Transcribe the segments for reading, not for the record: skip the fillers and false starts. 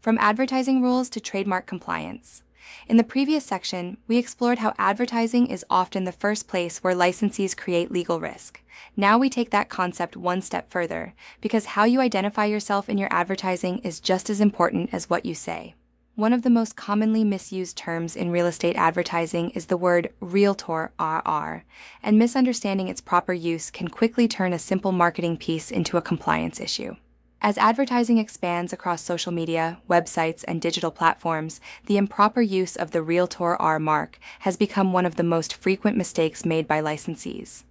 From advertising rules to trademark compliance. In the previous section, we explored how advertising is often the first place where licensees create legal risk. Now we take that concept one step further, because how you identify yourself in your advertising is just as important as what you say. One of the most commonly misused terms in real estate advertising is the word realtor, RR, and misunderstanding its proper use can quickly turn a simple marketing piece into a compliance issue. As advertising expands across social media, websites, and digital platforms, the improper use of the realtor R mark has become one of the most frequent mistakes made by licensees.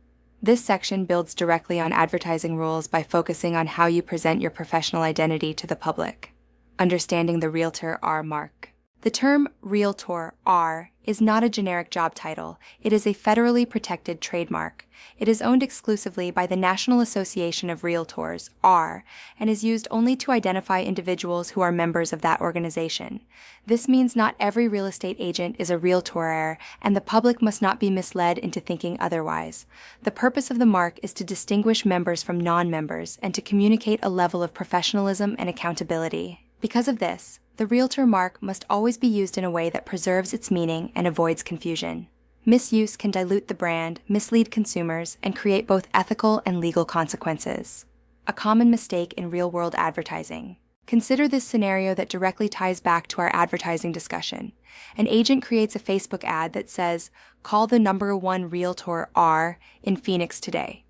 This section builds directly on advertising rules by focusing on how you present your professional identity to the public. Understanding the realtor R mark. The term realtor R is not a generic job title. It is a federally protected trademark. It is owned exclusively by the National Association of Realtors, R, and is used only to identify individuals who are members of that organization. This means not every real estate agent is a realtor, and the public must not be misled into thinking otherwise. The purpose of the mark is to distinguish members from non-members and to communicate a level of professionalism and accountability. Because of this, the realtor mark must always be used in a way that preserves its meaning and avoids confusion. Misuse can dilute the brand, mislead consumers, and create both ethical and legal consequences. A common mistake in real-world advertising. Consider this scenario that directly ties back to our advertising discussion. An agent creates a Facebook ad that says, "Call the #1 realtor R in Phoenix today."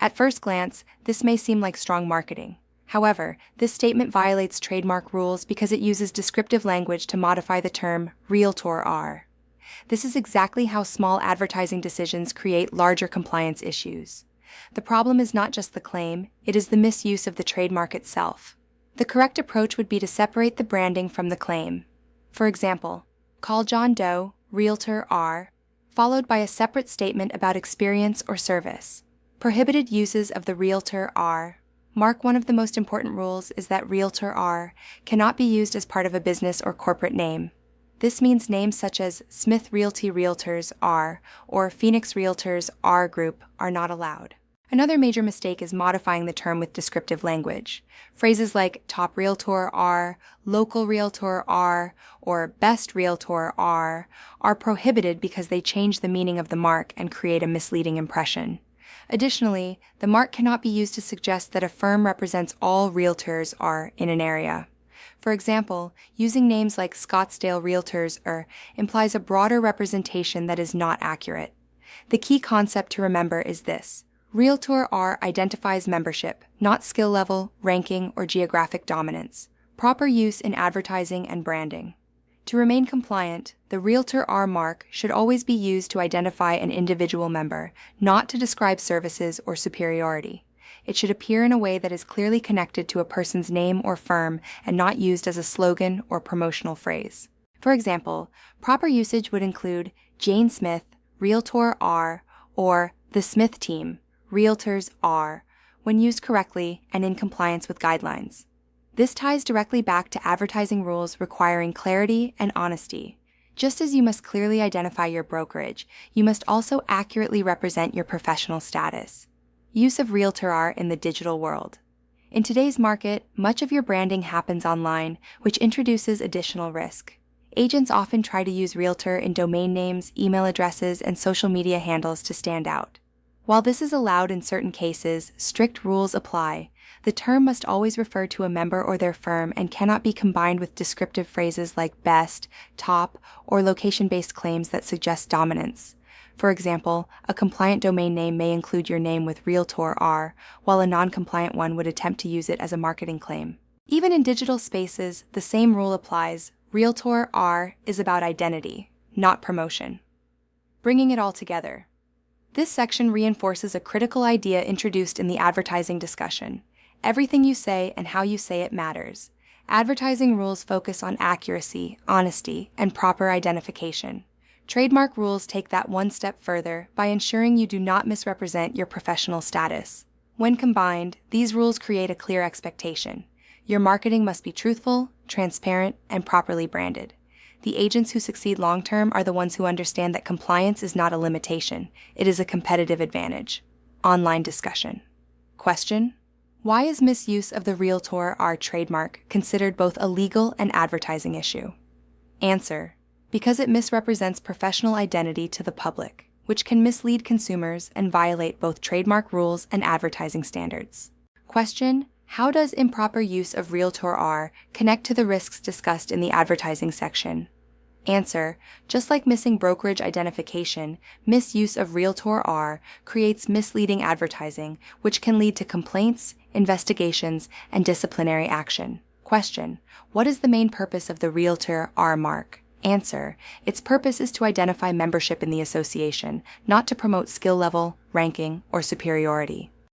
At first glance, this may seem like strong marketing. However, this statement violates trademark rules because it uses descriptive language to modify the term realtor R. This is exactly how small advertising decisions create larger compliance issues. The problem is not just the claim, it is the misuse of the trademark itself. The correct approach would be to separate the branding from the claim. For example, call John Doe, realtor R, followed by a separate statement about experience or service. Prohibited uses of the realtor R. Mark. One of the most important rules is that realtor R cannot be used as part of a business or corporate name. This means names such as Smith Realty Realtors R or Phoenix Realtors R Group are not allowed. Another major mistake is modifying the term with descriptive language. Phrases like top realtor R, local realtor R, or best realtor R are prohibited because they change the meaning of the mark and create a misleading impression. Additionally, the mark cannot be used to suggest that a firm represents all realtors are in an area. For example, using names like Scottsdale Realtors implies a broader representation that is not accurate. The key concept to remember is this. Realtor R identifies membership, not skill level, ranking, or geographic dominance. Proper use in advertising and branding. To remain compliant, the realtor R mark should always be used to identify an individual member, not to describe services or superiority. It should appear in a way that is clearly connected to a person's name or firm and not used as a slogan or promotional phrase. For example, proper usage would include Jane Smith, Realtor R, or the Smith Team, Realtors R, when used correctly and in compliance with guidelines. This ties directly back to advertising rules requiring clarity and honesty. Just as you must clearly identify your brokerage, you must also accurately represent your professional status. Use of Realtor R in the digital world. In today's market, much of your branding happens online, which introduces additional risk. Agents often try to use Realtor in domain names, email addresses, and social media handles to stand out. While this is allowed in certain cases, strict rules apply. The term must always refer to a member or their firm and cannot be combined with descriptive phrases like best, top, or location-based claims that suggest dominance. For example, a compliant domain name may include your name with Realtor R, while a non-compliant one would attempt to use it as a marketing claim. Even in digital spaces, the same rule applies. Realtor R is about identity, not promotion. Bringing it all together. This section reinforces a critical idea introduced in the advertising discussion. Everything you say and how you say it matters. Advertising rules focus on accuracy, honesty, and proper identification. Trademark rules take that one step further by ensuring you do not misrepresent your professional status. When combined, these rules create a clear expectation. Your marketing must be truthful, transparent, and properly branded. The agents who succeed long-term are the ones who understand that compliance is not a limitation, it is a competitive advantage. Online discussion. Question: Why is misuse of the Realtor R trademark considered both a legal and advertising issue? Answer: because it misrepresents professional identity to the public, which can mislead consumers and violate both trademark rules and advertising standards. Question: how does improper use of Realtor R connect to the risks discussed in the advertising section? Answer: just like missing brokerage identification, misuse of Realtor R creates misleading advertising, which can lead to complaints, investigations, and disciplinary action. Question: what is the main purpose of the Realtor R mark? Answer: its purpose is to identify membership in the association, not to promote skill level, ranking, or superiority.